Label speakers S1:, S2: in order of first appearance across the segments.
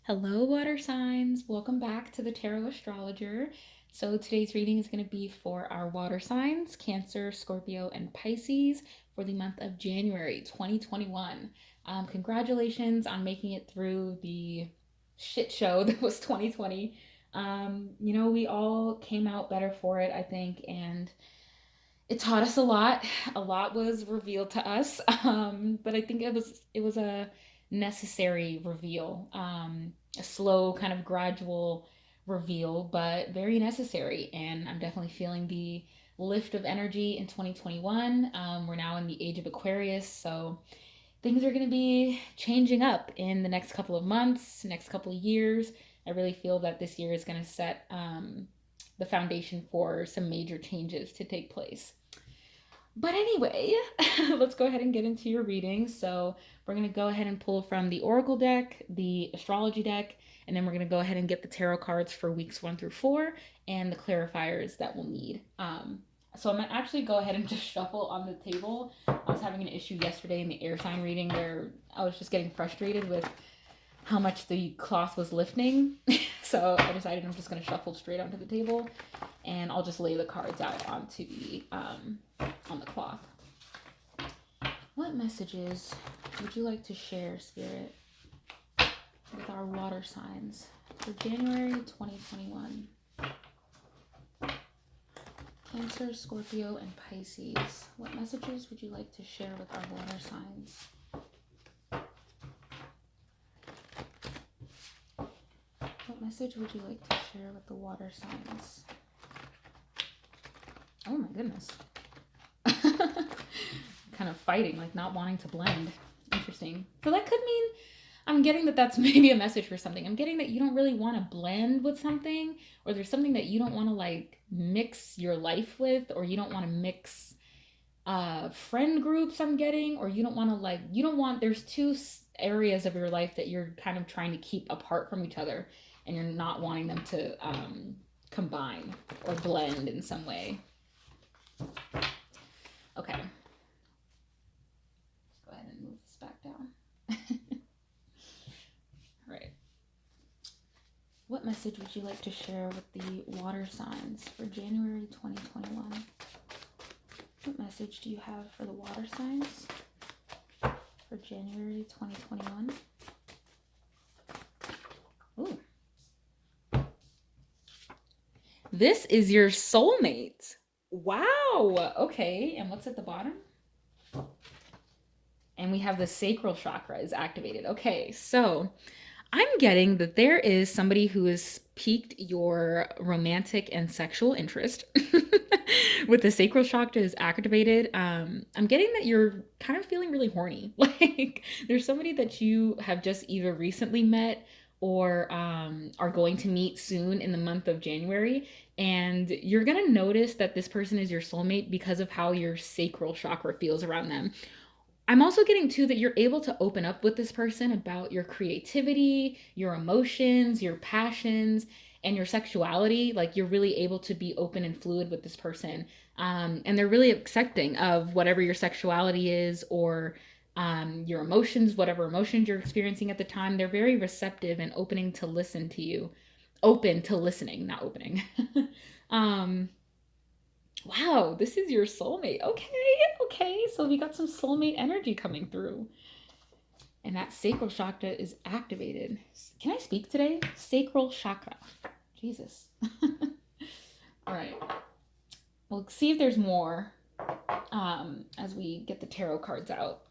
S1: Hello, water signs. Welcome back to the Tarot Astrologer. So today's reading is going to be for our water signs, Cancer, Scorpio, and Pisces for the month of January 2021. Congratulations on making it through the shit show that was 2020. We all came out better for it, I think, and it taught us a lot. A lot was revealed to us, but I think it was a necessary reveal, a slow, kind of gradual reveal, but very necessary. And I'm definitely feeling the lift of energy in 2021. We're now in the age of Aquarius, so things are going to be changing up in the next couple of months, next couple of years. I really feel that this year is going to set the foundation for some major changes to take place. But anyway, let's go ahead and get into your reading. So we're going to go ahead and pull from the Oracle deck, the Astrology deck, and then we're going to go ahead and get the tarot cards for weeks 1 through 4 and the clarifiers that we'll need. So I'm going to actually go ahead and just shuffle on the table. I was having an issue yesterday in the air sign reading where I was just getting frustrated with how much the cloth was lifting. So I decided I'm just going to shuffle straight onto the table, and I'll just lay the cards out onto the on the cloth. What messages would you like to share, Spirit, with our water signs for January 2021? Cancer, Scorpio, and Pisces. What messages would you like to share with our water signs? What message would you like to share with the water signs? Oh my goodness. Kind of fighting, like not wanting to blend. Interesting. So that could mean, I'm getting that that's maybe a message for something. I'm getting that you don't really want to blend with something, or there's something that you don't want to like mix your life with, or you don't want to mix friend groups, I'm getting, or you don't want, there's two areas of your life that you're kind of trying to keep apart from each other, and you're not wanting them to combine or blend in some way. Okay. Let's go ahead and move this back down. All right. What message would you like to share with the water signs for January 2021? What message do you have for the water signs for January 2021? Ooh. This is your soulmate. Wow. Okay. And what's at the bottom? And we have the sacral chakra is activated. Okay. So I'm getting that there is somebody who has piqued your romantic and sexual interest. With the sacral chakra is activated. I'm getting that you're kind of feeling really horny. Like there's somebody that you have just either recently met or are going to meet soon in the month of January. And you're going to notice that this person is your soulmate because of how your sacral chakra feels around them. I'm also getting too that you're able to open up with this person about your creativity, your emotions, your passions, and your sexuality. Like you're really able to be open and fluid with this person. And they're really accepting of whatever your sexuality is, or your emotions, whatever emotions you're experiencing at the time. They're very receptive and opening to listen to you. Open to listening, not opening. Wow, this is your soulmate. Okay. So we got some soulmate energy coming through. And that sacral chakra is activated. Can I speak today? Sacral chakra. Jesus. All right. We'll see if there's more as we get the tarot cards out.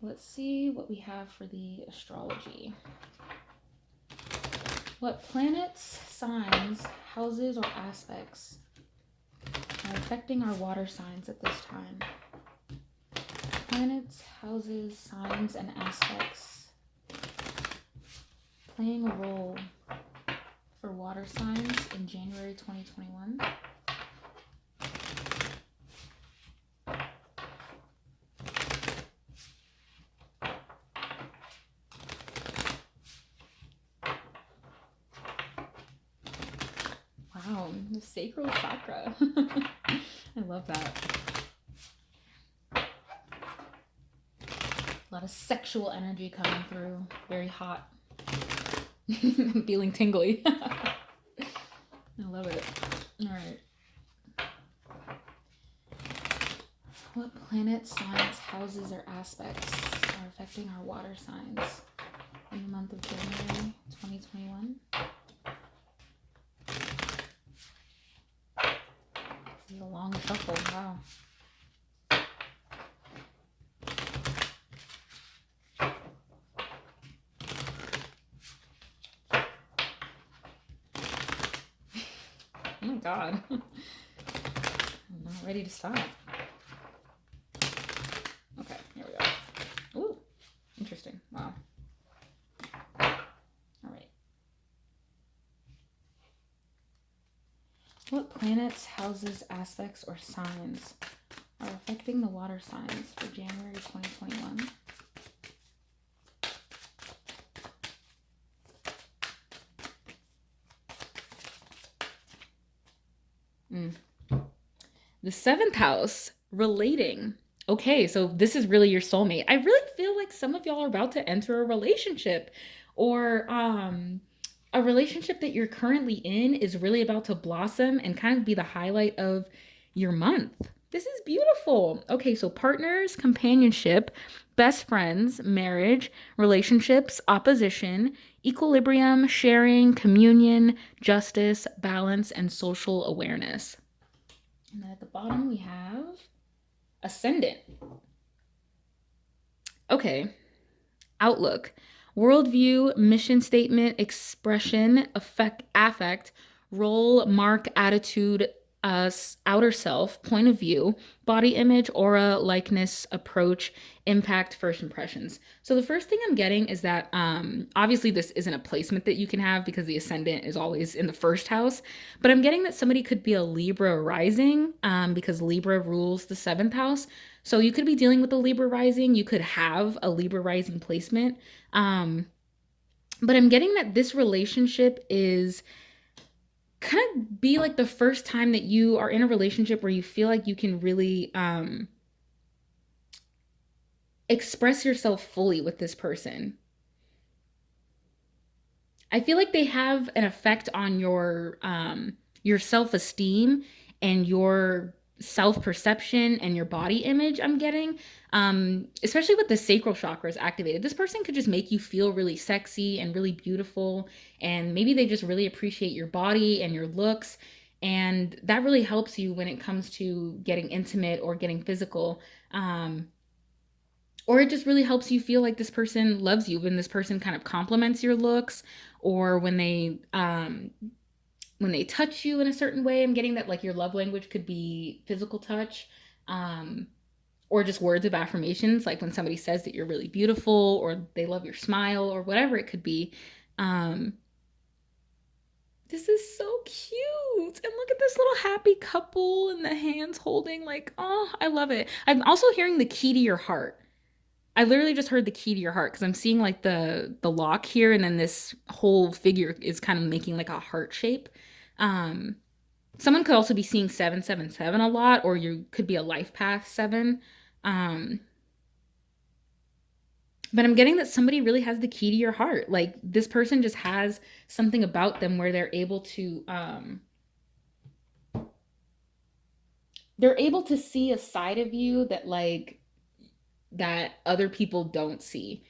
S1: Let's see what we have for the astrology. What planets, signs, houses, or aspects are affecting our water signs at this time? Planets, houses, signs, and aspects playing a role for water signs in January 2021. Wow, the sacral chakra. I love that. A lot of sexual energy coming through. Very hot. I'm feeling tingly. I love it. All right. What planets, signs, houses, or aspects are affecting our water signs in the month of January 2021? This is a long shuffle. Wow. Oh my god. I'm not ready to stop. Okay, here we go. Ooh, interesting. Wow. All right. What planets, houses, aspects, or signs are affecting the water signs for January 2021? The 7th house, relating. Okay, so this is really your soulmate. I really feel like some of y'all are about to enter a relationship, or a relationship that you're currently in is really about to blossom and kind of be the highlight of your month. This is beautiful. Okay, so partners, companionship, best friends, marriage, relationships, opposition, equilibrium, sharing, communion, justice, balance, and social awareness. And then at the bottom we have ascendant. Okay, outlook, worldview, mission statement, expression, affect, role, mark, attitude, outer self, point of view, body image, aura, likeness, approach, impact, first impressions. So the first thing I'm getting is that obviously this isn't a placement that you can have because the ascendant is always in the first house, but I'm getting that somebody could be a Libra rising because Libra rules the 7th house. So you could be dealing with a Libra rising. You could have a Libra rising placement. But I'm getting that this relationship is kind of be like the first time that you are in a relationship where you feel like you can really express yourself fully with this person. I feel like they have an effect on your self-esteem and your self-perception and your body image. I'm getting, especially with the sacral chakras activated. This person could just make you feel really sexy and really beautiful, and maybe they just really appreciate your body and your looks, and that really helps you when it comes to getting intimate or getting physical. Or it just really helps you feel like this person loves you when this person kind of compliments your looks, or when they touch you in a certain way. I'm getting that like your love language could be physical touch, or just words of affirmations, like when somebody says that you're really beautiful or they love your smile or whatever it could be. This is so cute. And look at this little happy couple and the hands holding, like, oh, I love it. I'm also hearing the key to your heart. I literally just heard the key to your heart because I'm seeing like the lock here, and then this whole figure is kind of making like a heart shape. Um, Someone could also be seeing 777 a lot, or you could be a life path 7. Um, but I'm getting that somebody really has the key to your heart. Like this person just has something about them where they're able to see a side of you that like that other people don't see.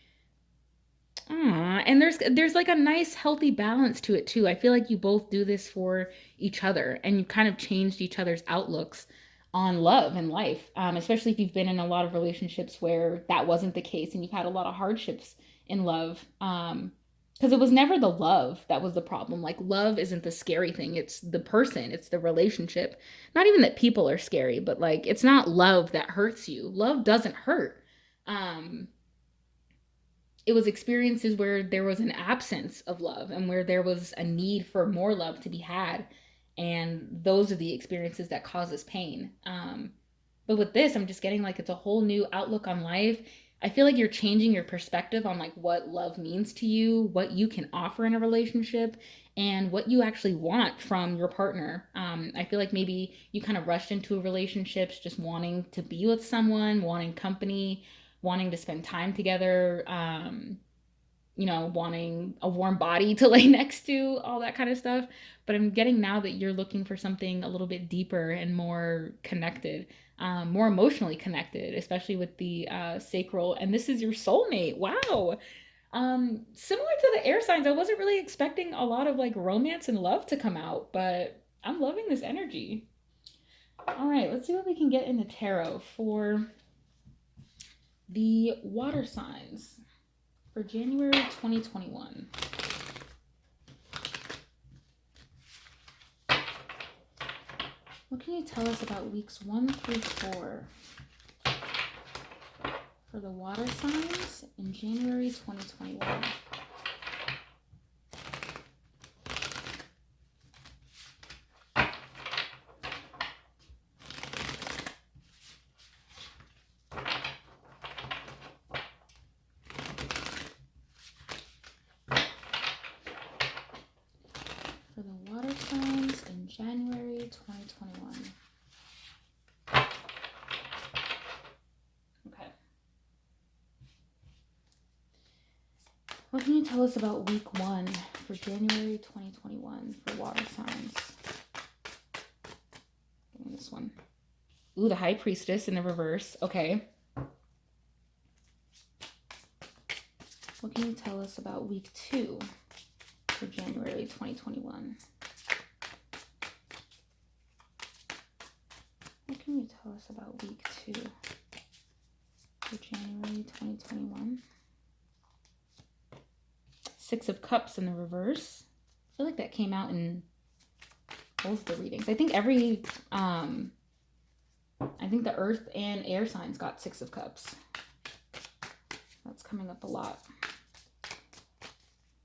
S1: And there's like a nice healthy balance to it too. I feel like you both do this for each other, and you kind of changed each other's outlooks on love and life. Especially if you've been in a lot of relationships where that wasn't the case, and you've had a lot of hardships in love. Because it was never the love that was the problem. Like love isn't the scary thing. It's the person, it's the relationship. Not even that people are scary, but like it's not love that hurts you. Love doesn't hurt. Um, it was experiences where there was an absence of love and where there was a need for more love to be had, and those are the experiences that causes pain. But with this, I'm just getting like it's a whole new outlook on life. I feel like you're changing your perspective on like what love means to you, what you can offer in a relationship, and what you actually want from your partner. I feel like maybe you kind of rushed into relationships just wanting to be with someone, wanting company, wanting to spend time together. you know, wanting a warm body to lay next to, all that kind of stuff. But I'm getting now that you're looking for something a little bit deeper and more connected, more emotionally connected, especially with the sacral. And this is your soulmate. Wow. Similar to the air signs, I wasn't really expecting a lot of like romance and love to come out, but I'm loving this energy. All right, let's see what we can get in the tarot for the water signs for January 2021. What can you tell us about weeks 1 through 4 for the water signs in January 2021? For the water signs in January 2021. Okay. What can you tell us about week 1 for January 2021 for water signs? This one. Ooh, the High Priestess in the reverse. Okay. What can you tell us about week 2 for January 2021? What can you tell us about week 2 for January 2021? Six of Cups in the reverse. I feel like that came out in both the readings. I think I think the earth and air signs got Six of Cups. That's coming up a lot.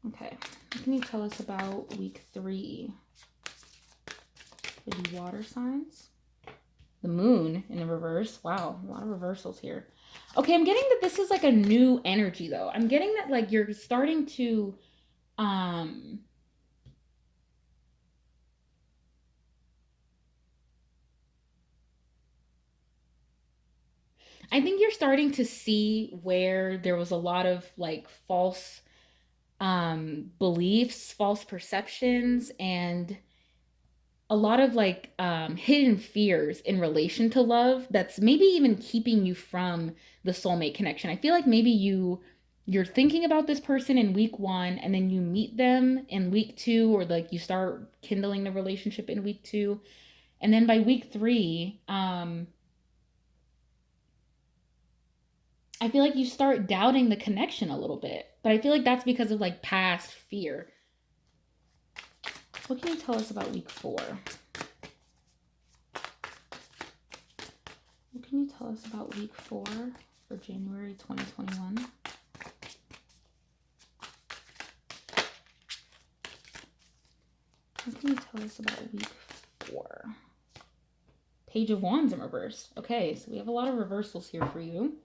S1: Okay. What can you tell us about week 3 for the water signs? The moon in the reverse. Wow, a lot of reversals here. Okay, I'm getting that this is like a new energy though. I'm getting that like you're starting to I think you're starting to see where there was a lot of like false beliefs, false perceptions, and a lot of like hidden fears in relation to love that's maybe even keeping you from the soulmate connection. I feel like maybe you're thinking about this person in week 1 and then you meet them in week 2, or like you start kindling the relationship in week 2, and then by week 3 I feel like you start doubting the connection a little bit. But I feel like that's because of like past fear. What can you tell us about week 4? What can you tell us about week 4 for January 2021? What can you tell us about week 4? Page of Wands in reverse. Okay, so we have a lot of reversals here for you.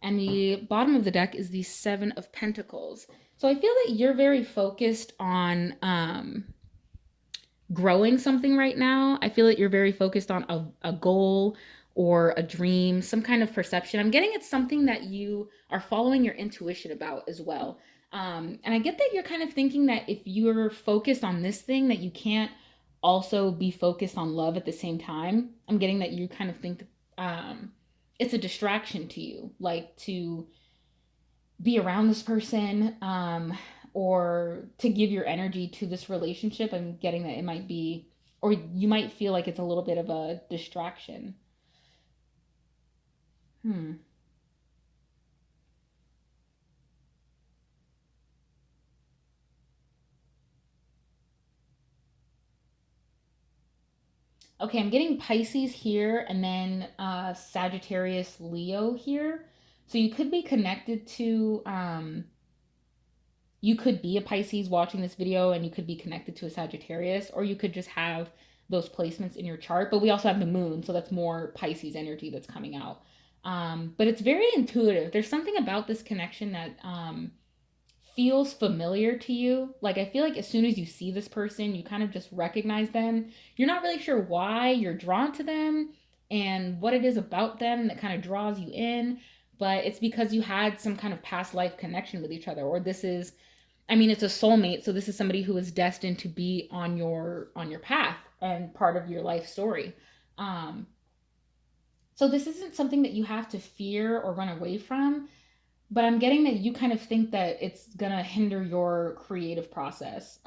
S1: And the bottom of the deck is the Seven of Pentacles. So I feel that you're very focused on growing something right now. I feel that you're very focused on a goal or a dream, some kind of perception. I'm getting it's something that you are following your intuition about as well. And I get that you're kind of thinking that if you're focused on this thing, that you can't also be focused on love at the same time. I'm getting that you kind of think it's a distraction to you, like to be around this person or to give your energy to this relationship. I'm getting that it might be, or you might feel like it's a little bit of a distraction. Okay, I'm getting Pisces here and then Sagittarius, Leo here. So you could be connected to, you could be a Pisces watching this video and you could be connected to a Sagittarius, or you could just have those placements in your chart. But we also have the moon, so that's more Pisces energy that's coming out. But it's very intuitive. There's something about this connection that feels familiar to you. Like I feel like as soon as you see this person, you kind of just recognize them. You're not really sure why you're drawn to them and what it is about them that kind of draws you in, but it's because you had some kind of past life connection with each other, or this is, I mean, it's a soulmate, so this is somebody who is destined to be on your path and part of your life story. Um, so this isn't something that you have to fear or run away from, but I'm getting that you kind of think that it's gonna hinder your creative process.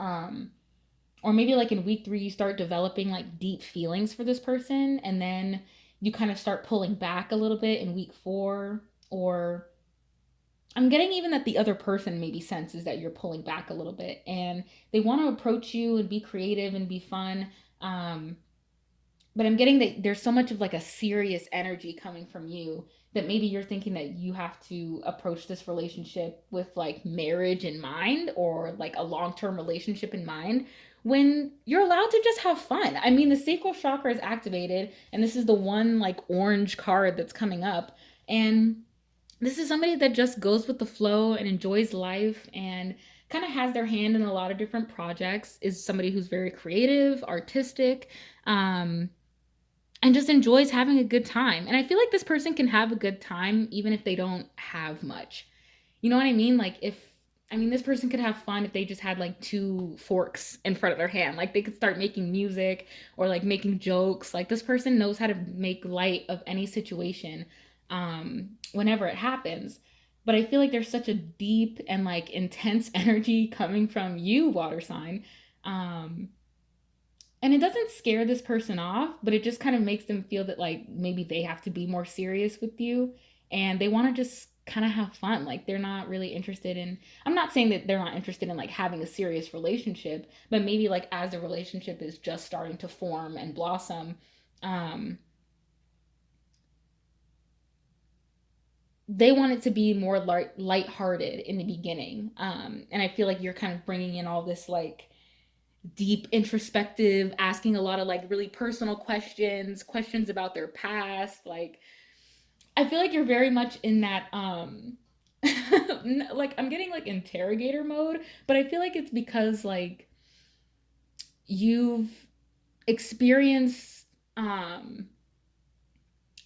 S1: Or maybe like in week 3 you start developing like deep feelings for this person, and then you kind of start pulling back a little bit in week 4. Or I'm getting even that the other person maybe senses that you're pulling back a little bit, and they want to approach you and be creative and be fun. Um, but I'm getting that there's so much of like a serious energy coming from you that maybe you're thinking that you have to approach this relationship with like marriage in mind, or like a long-term relationship in mind, when you're allowed to just have fun. I mean, the sacral chakra is activated, and this is the one like orange card that's coming up. And this is somebody that just goes with the flow and enjoys life and kind of has their hand in a lot of different projects, is somebody who's very creative, artistic, um, and just enjoys having a good time. And I feel like this person can have a good time even if they don't have much. You know what I mean? Like, if, I mean, this person could have fun if they just had like 2 forks in front of their hand. Like, they could start making music or like making jokes. Like, this person knows how to make light of any situation, whenever it happens. But I feel like there's such a deep and like intense energy coming from you, water sign. Um, and it doesn't scare this person off, but it just kind of makes them feel that like maybe they have to be more serious with you, and they want to just kind of have fun. Like, they're not really interested in, I'm not saying that they're not interested in like having a serious relationship, but maybe like as the relationship is just starting to form and blossom, um they want it to be more lighthearted in the beginning. And I feel like you're kind of bringing in all this like deep introspective, asking a lot of like really personal questions, questions about their past. Like, I feel like you're very much in that like, I'm getting like interrogator mode, but I feel like it's because like you've experienced um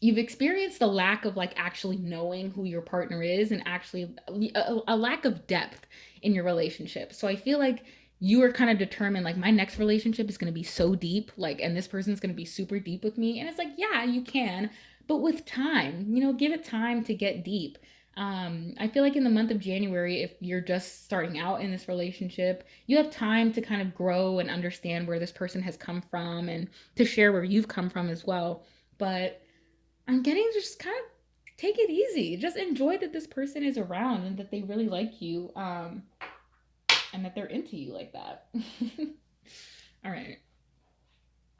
S1: you've experienced the lack of like actually knowing who your partner is, and actually a lack of depth in your relationship. So I feel like you are kind of determined, like, my next relationship is going to be so deep, like, and this person's going to be super deep with me. And it's like, yeah, you can, but with time, give it time to get deep. I feel like in the month of January, if you're just starting out in this relationship, you have time to kind of grow and understand where this person has come from, and to share where you've come from as well. But I'm getting, just kind of take it easy. Just enjoy that this person is around and that they really like you, and that they're into you like that. All right,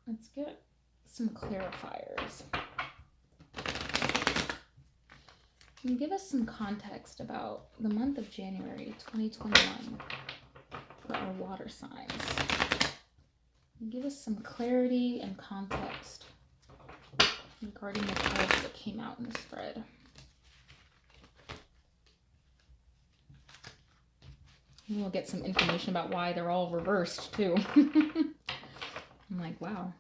S1: let's get some clarifiers. And give us some context about the month of January 2021 for our water signs. And give us some clarity and context regarding the cards that came out in the spread. And we'll get some information about why they're all reversed too. I'm like, wow.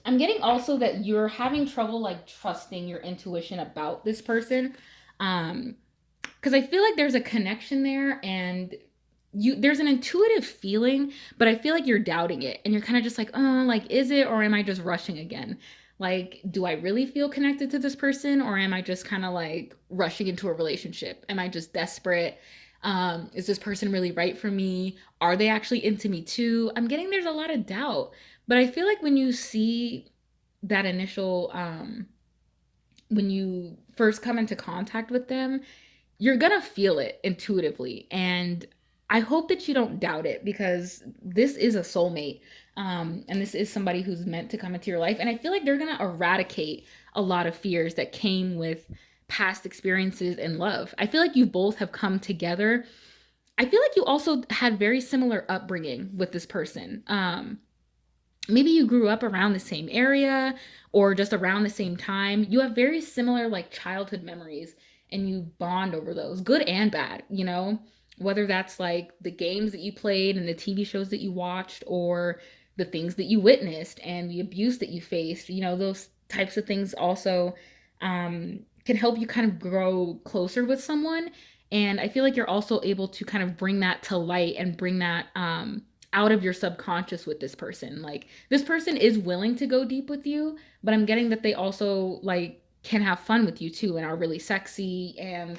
S1: I'm getting also that you're having trouble like trusting your intuition about this person. Because I feel like there's a connection there, and there's an intuitive feeling, but I feel like you're doubting it, and you're kind of just like, oh, like, is it, or am I just rushing again? Like, do I really feel connected to this person, or am I just kind of like rushing into a relationship? Am I just desperate? Is this person really right for me? Are they actually into me too? I'm getting there's a lot of doubt, but I feel like when you see that initial, when you first come into contact with them, you're gonna feel it intuitively. And I hope that you don't doubt it, because this is a soulmate. And this is somebody who's meant to come into your life. And I feel like they're gonna eradicate a lot of fears that came with past experiences in love. I feel like you both have come together. I feel like you also had very similar upbringing with this person. Maybe you grew up around the same area or just around the same time. You have very similar like childhood memories. and you bond over those, good and bad, you know, whether that's like the games that you played and the TV shows that you watched, or the things that you witnessed and the abuse that you faced, you know, those types of things also can help you kind of grow closer with someone. And I feel like you're also able to kind of bring that to light and bring that out of your subconscious with this person. Like, this person is willing to go deep with you, but I'm getting that they also like can have fun with you too, and are really sexy and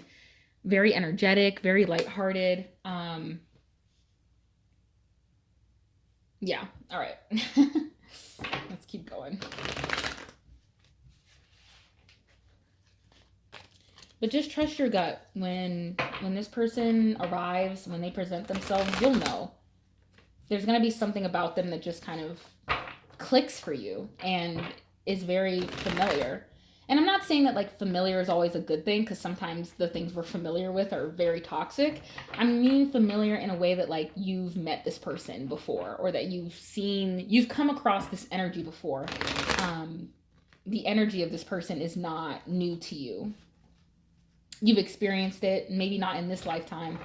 S1: very energetic, very lighthearted. Yeah. All right. Let's keep going. But just trust your gut. When this person arrives, when they present themselves, you'll know. There's going to be something about them that just kind of clicks for you and is very familiar. And I'm not saying that like familiar is always a good thing, because sometimes the things we're familiar with are very toxic. I mean familiar in a way that like you've met this person before, or that you've come across this energy before. The energy of this person is not new to you. You've experienced it, maybe not in this lifetime,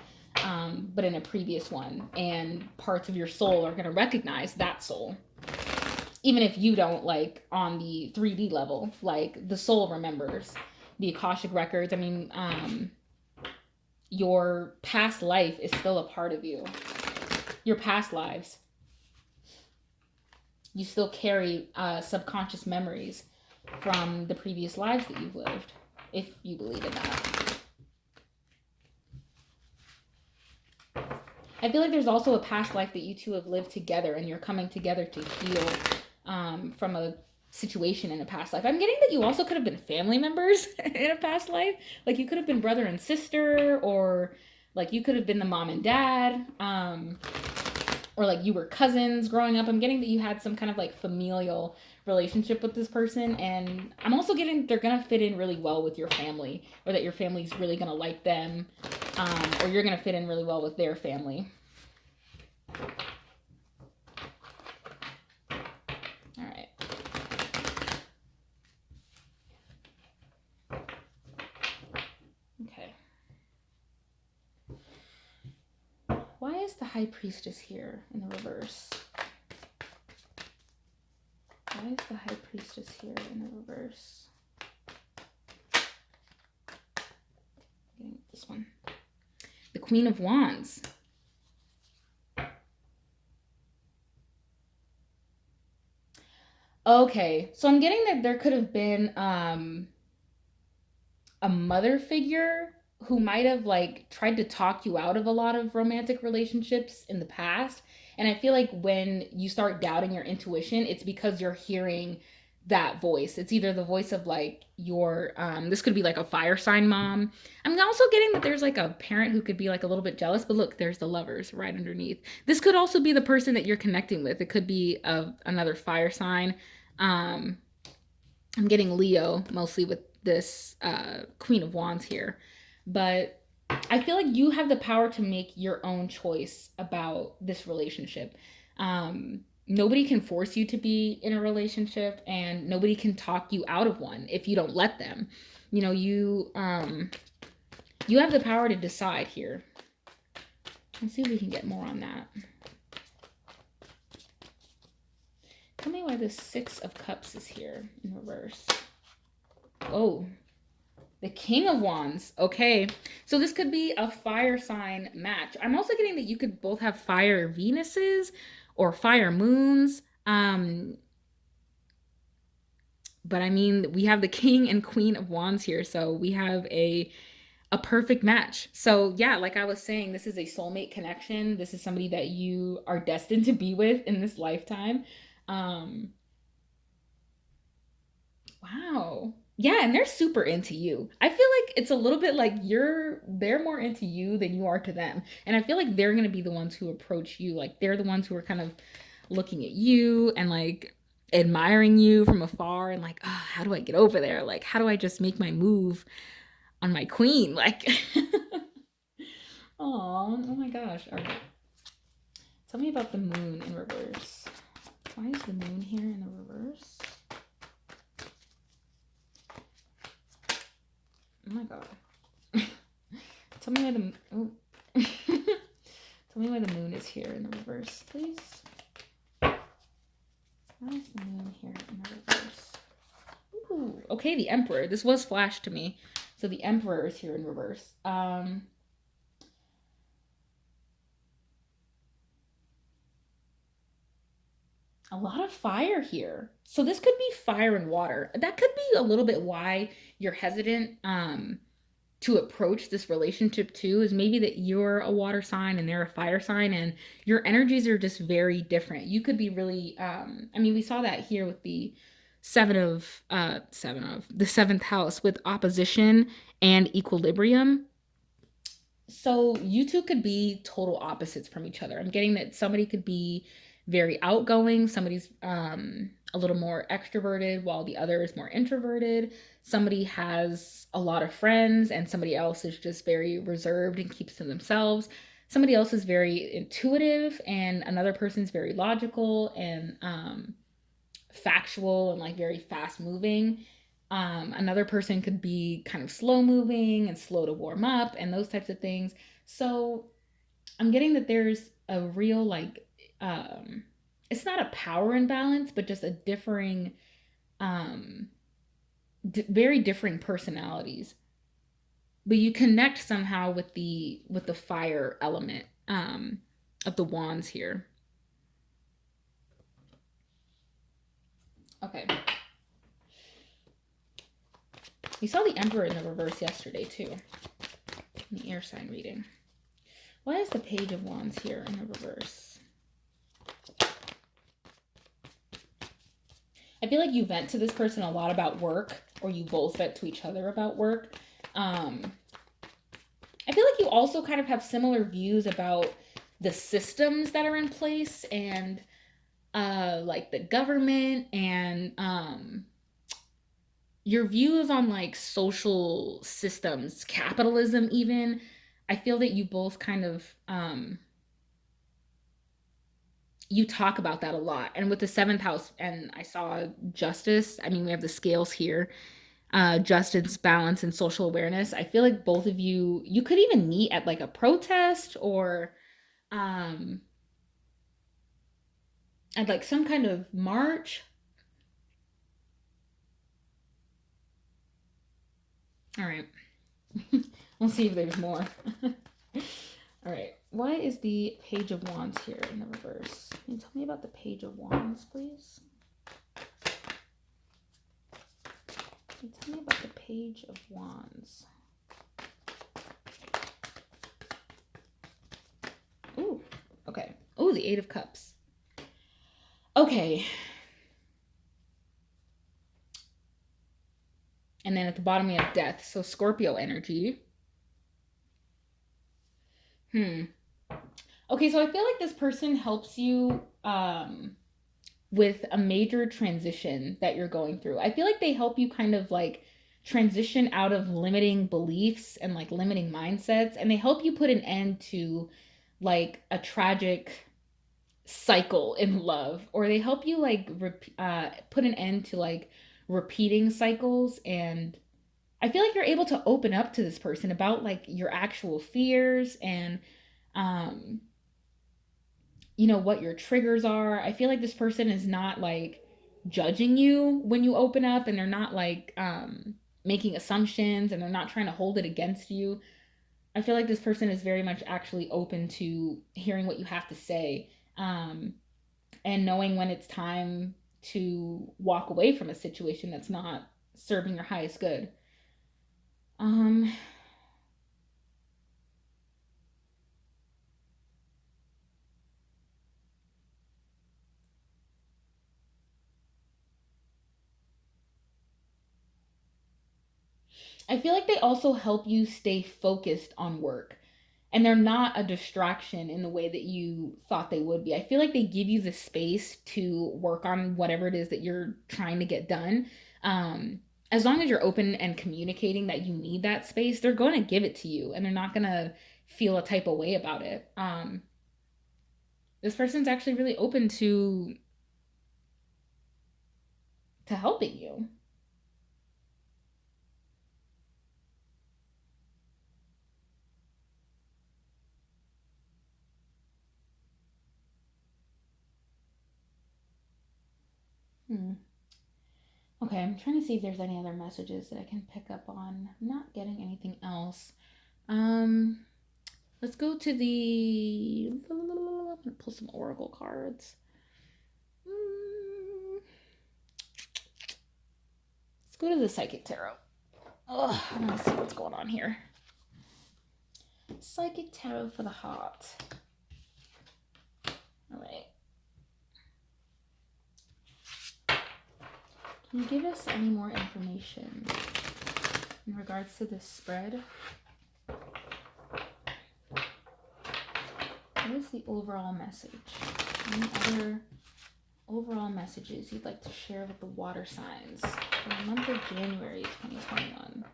S1: but in a previous one. And parts of your soul are going to recognize that soul. Even if you don't, like on the 3D level, like the soul remembers the Akashic records. I mean, your past life is still a part of you. Your past lives. You still carry subconscious memories from the previous lives that you've lived, if you believe in that. I feel like there's also a past life that you two have lived together, and you're coming together to heal from a situation in a past life. I'm getting that you also could have been family members in a past life. Like, you could have been brother and sister, or like you could have been the mom and dad, or like you were cousins growing up. I'm getting that you had some kind of like familial relationship with this person, and I'm also getting they're gonna fit in really well with your family, or that your family's really gonna like them, or you're gonna fit in really well with their family. All right. Okay. Why is the High Priestess here in the reverse? Why is the High Priestess here in the reverse? Getting this one. The Queen of Wands. Okay, so I'm getting that there could have been a mother figure who might have like tried to talk you out of a lot of romantic relationships in the past. And I feel like when you start doubting your intuition, it's because you're hearing that voice. It's either the voice of like your this could be like a fire sign mom. I'm also getting that there's like a parent who could be like a little bit jealous, but look, there's the Lovers right underneath. This could also be the person that you're connecting with. It could be another fire sign. I'm getting Leo mostly with this Queen of Wands here. But I feel like you have the power to make your own choice about this relationship. Nobody can force you to be in a relationship, and nobody can talk you out of one if you don't let them. You know, you have the power to decide here. Let's see if we can get more on that. Tell me why the Six of Cups is here in reverse. Oh, the King of Wands. Okay, so this could be a fire sign match. I'm also getting that you could both have fire Venuses or fire moons. But I mean, we have the King and Queen of Wands here, so we have a perfect match. So yeah, like I was saying, this is a soulmate connection. This is somebody that you are destined to be with in this lifetime. Wow. Yeah, and they're super into you. I feel like it's a little bit like they're more into you than you are to them. And I feel like they're going to be the ones who approach you. Like, they're the ones who are kind of looking at you and like admiring you from afar, and like, oh, how do I get over there? Like, how do I just make my move on my queen? Like, oh my gosh. All right. Tell me about the moon in reverse. Why is the moon here in the reverse? Oh my god. Tell me why the oh. Tell me why the moon is here in the reverse, please. Why is the moon here in the reverse? Ooh, okay, the Emperor. This was flashed to me. So the Emperor is here in reverse. A lot of fire here. So this could be fire and water. That could be a little bit why you're hesitant to approach this relationship too, is maybe that you're a water sign and they're a fire sign and your energies are just very different. You could be really I mean, we saw that here with the the seventh house with opposition and equilibrium. So you two could be total opposites from each other. I'm getting that somebody could be very outgoing, somebody's a little more extroverted while the other is more introverted. Somebody has a lot of friends and somebody else is just very reserved and keeps to themselves. Somebody else is very intuitive and another person's very logical and factual and like very fast moving. Another person could be kind of slow moving and slow to warm up and those types of things. So I'm getting that there's a real like it's not a power imbalance, but just a differing very differing personalities. But you connect somehow with the fire element of the wands here. Okay. We saw the Emperor in the reverse yesterday too. In the air sign reading. Why is the Page of Wands here in the reverse? I feel like you vent to this person a lot about work, or you both vent to each other about work. I feel like you also kind of have similar views about the systems that are in place and like the government and your views on like social systems, capitalism even. I feel that you both kind of you talk about that a lot. And with the seventh house, and I saw justice, I mean, we have the scales here, justice, balance, and social awareness. I feel like both of you could even meet at like a protest or at like some kind of march. All right. We'll see if there's more. All right. Why is the Page of Wands here in the reverse? Can you tell me about the Page of Wands, please? Can you tell me about the Page of Wands? Ooh, okay. Oh, the Eight of Cups. Okay. And then at the bottom we have Death. So Scorpio energy. Okay, so I feel like this person helps you with a major transition that you're going through. I feel like they help you kind of like transition out of limiting beliefs and like limiting mindsets, and they help you put an end to like a tragic cycle in love, or they help you like put an end to like repeating cycles. And I feel like you're able to open up to this person about like your actual fears and um you know what your triggers are. I feel like this person is not like judging you when you open up, and they're not like making assumptions, and they're not trying to hold it against you. I feel like this person is very much actually open to hearing what you have to say, and knowing when it's time to walk away from a situation that's not serving your highest good. um I feel like they also help you stay focused on work, and they're not a distraction in the way that you thought they would be. I feel like they give you the space to work on whatever it is that you're trying to get done. As long as you're open and communicating that you need that space, they're going to give it to you, and they're not going to feel a type of way about it. This person's actually really open to helping you. Okay, I'm trying to see if there's any other messages that I can pick up on. I'm not getting anything else. Let's go to the... I'm gonna pull some oracle cards. Let's go to the Psychic Tarot. Oh, I want to see what's going on here. Psychic Tarot for the heart. All right. Can you give us any more information in regards to this spread? What is the overall message? Any other overall messages you'd like to share with the water signs for the month of January 2021?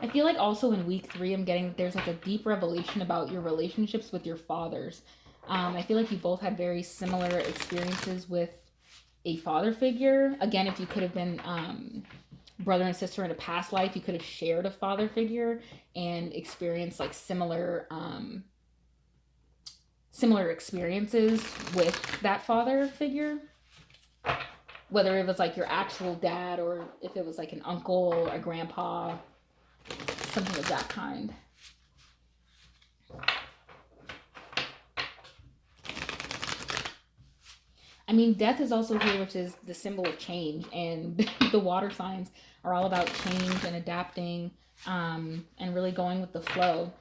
S1: I feel like also in week 3, I'm getting that there's like a deep revelation about your relationships with your fathers. I feel like you both had very similar experiences with a father figure. Again, if you could have been brother and sister in a past life, you could have shared a father figure and experienced like similar experiences with that father figure. Whether it was like your actual dad or if it was like an uncle or a grandpa, something of that kind. I mean, death is also here, which is the symbol of change, and the water signs are all about change and adapting, and really going with the flow.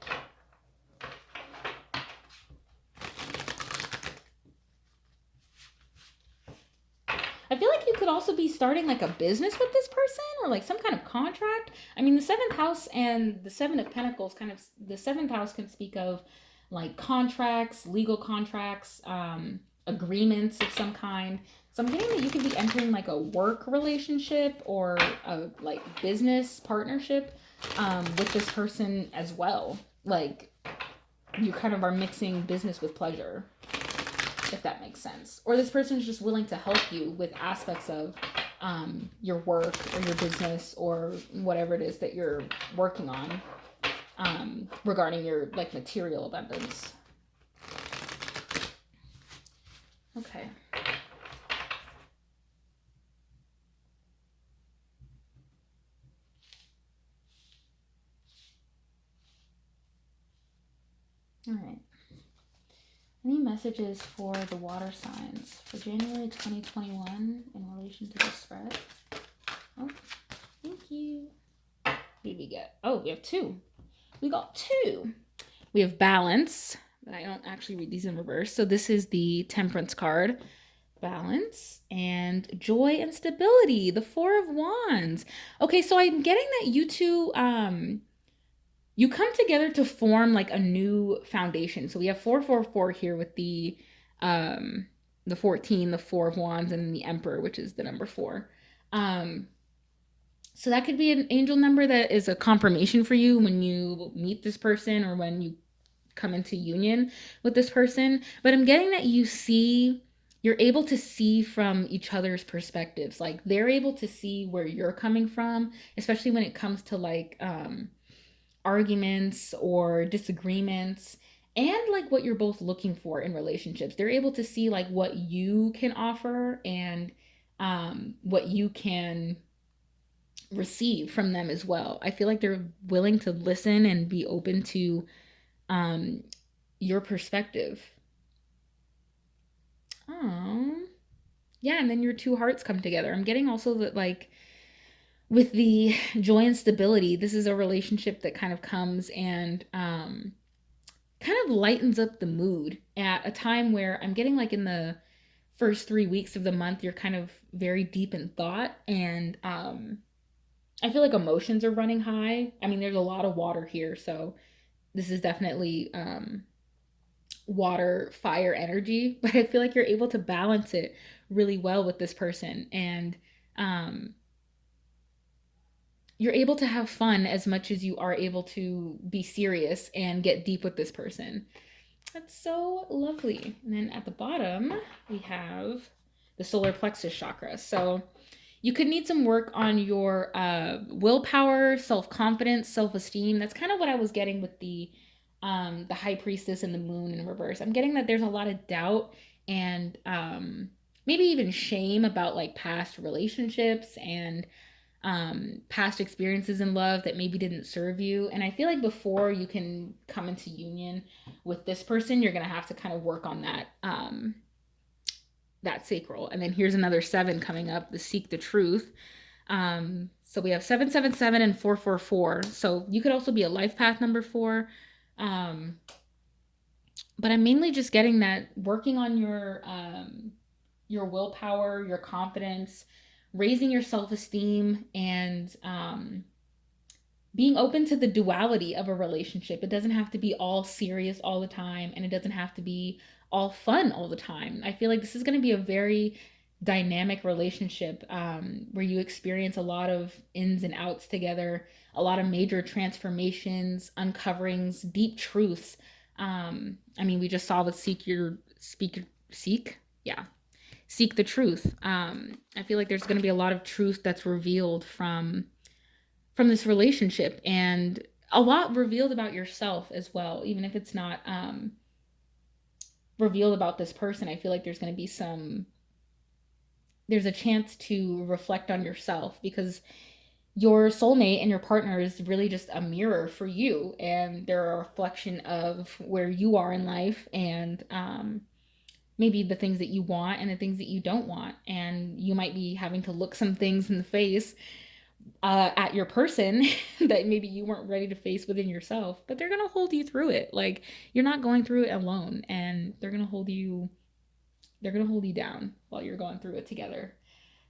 S1: I feel like you could also be starting like a business with this person or like some kind of contract. I mean, the 7th house and the 7 of Pentacles the 7th house can speak of like contracts, legal contracts, agreements of some kind. So I'm getting that you could be entering like a work relationship or a like business partnership with this person as well. Like you kind of are mixing business with pleasure, if that makes sense. Or this person is just willing to help you with aspects of your work or your business or whatever it is that you're working on regarding your like material abundance. Okay. All right. Any messages for the water signs for January 2021 in relation to the spread? Oh, thank you. What did we get? Oh, we have 2. We got 2. We have balance, but I don't actually read these in reverse. So this is the Temperance card. Balance and joy and stability, the 4 of Wands. Okay, so I'm getting that you two you come together to form like a new foundation. So we have 444 here with the 14, the 4 of Wands, and the Emperor, which is the number 4. So that could be an angel number that is a confirmation for you when you meet this person or when you come into union with this person. But I'm getting that you're able to see from each other's perspectives. Like they're able to see where you're coming from, especially when it comes to like arguments or disagreements and like what you're both looking for in relationships. They're able to see like what you can offer and what you can receive from them as well. I feel like they're willing to listen and be open to your perspective. Yeah, and then your 2 hearts come together. I'm getting also that like with the joy and stability, this is a relationship that kind of comes and kind of lightens up the mood at a time where I'm getting like in the first 3 weeks of the month, you're kind of very deep in thought and I feel like emotions are running high. I mean, there's a lot of water here, so this is definitely water, fire energy, but I feel like you're able to balance it really well with this person and you're able to have fun as much as you are able to be serious and get deep with this person. That's so lovely. And then at the bottom, we have the solar plexus chakra. So you could need some work on your willpower, self-confidence, self-esteem. That's kind of what I was getting with the the High Priestess and the Moon in reverse. I'm getting that there's a lot of doubt and maybe even shame about like past relationships and past experiences in love that maybe didn't serve you. And I feel like before you can come into union with this person, you're gonna have to kind of work on that sacral. And then here's another 7 coming up, the Seek the Truth. So we have 777 and 444. So you could also be a life path number 4. But I'm mainly just getting that working on your willpower, your confidence, raising your self-esteem, and being open to the duality of a relationship. It doesn't have to be all serious all the time, and it doesn't have to be all fun all the time. I feel like this is going to be a very dynamic relationship where you experience a lot of ins and outs together, a lot of major transformations, uncoverings, deep truths. I mean, we just saw with Seek the Truth. I feel like there's going to be a lot of truth that's revealed from this relationship, and a lot revealed about yourself as well, even if it's not revealed about this person. I feel like there's going to be there's a chance to reflect on yourself, because your soulmate and your partner is really just a mirror for you, and they're a reflection of where you are in life, and maybe the things that you want and the things that you don't want. And you might be having to look some things in the face at your person that maybe you weren't ready to face within yourself, but they're gonna hold you through it. Like, you're not going through it alone, and they're gonna hold you down while you're going through it together.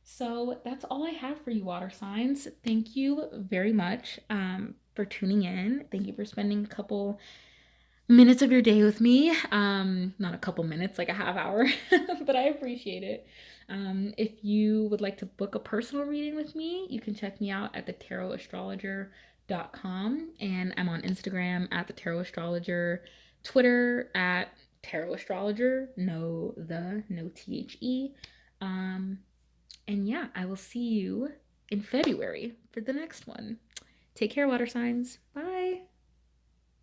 S1: So that's all I have for you, water signs. Thank you very much for tuning in. Thank you for spending a couple minutes of your day with me. Not a couple minutes, like a half hour, but I appreciate it. If you would like to book a personal reading with me, you can check me out at thetarotastrologer.com, and I'm on Instagram at thetarotastrologer, Twitter at Tarot Astrologer, no THE. And yeah, I will see you in February for the next one. Take care, water signs. Bye.